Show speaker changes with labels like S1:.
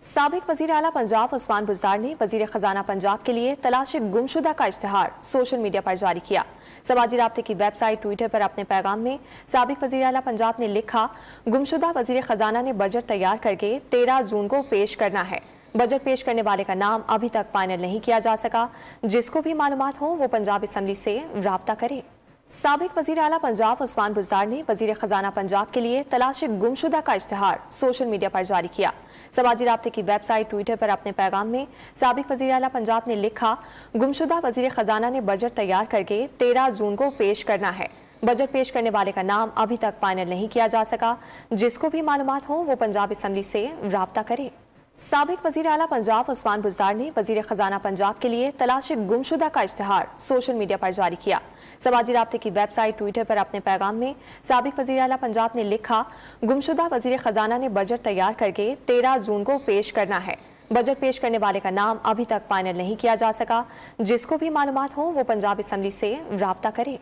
S1: साबिक वजीर आला पंजाब उस्मान बुज़दार ने वजीर खजाना पंजाब के लिए तलाश गुमशुदा का इश्तिहार सोशल मीडिया पर जारी किया। समाजी राब्ते की वेबसाइट ट्विटर पर अपने पैगाम में साबिक वजीर आला पंजाब ने लिखा, गुमशुदा वजीर खजाना ने बजट तैयार करके 13 जून को पेश करना है। बजट पेश करने वाले का नाम अभी तक फाइनल नहीं किया जा सका। जिसको भी मालूमात हो वो पंजाब असम्बली से राब्ता करे। साबिक वजीर आला पंजाब उस्मान बुज़दार ने वजीर खजाना पंजाब के लिए तलाश गुमशुदा का इश्तिहार सोशल मीडिया पर जारी किया। समाजी राब्ते की वेबसाइट ट्विटर पर अपने पैगाम में साबिक वजीर आला पंजाब ने लिखा, गुमशुदा वजीर खजाना ने बजट तैयार करके 13 जून को पेश करना है। बजट पेश करने वाले का नाम अभी तक फाइनल नहीं किया जा सका। जिसको भी मालूमात हो वो पंजाब असम्बली से राब्ता करे। साबिक वजीर आला पंजाब उस्मान बुज़दार ने वजीर खजाना पंजाब के लिए तलाश गुमशुदा का इश्तिहार सोशल मीडिया पर जारी किया। समाजी राब्ते की वेबसाइट ट्विटर पर अपने पैगाम में साबिक वजीर आला पंजाब ने लिखा, गुमशुदा वजीर खजाना ने बजट तैयार करके 13 जून को पेश करना है। बजट पेश करने वाले का नाम अभी तक फाइनल नहीं किया जा सका। जिसको भी मालूमात हो वो पंजाब असम्बली से राब्ता करे।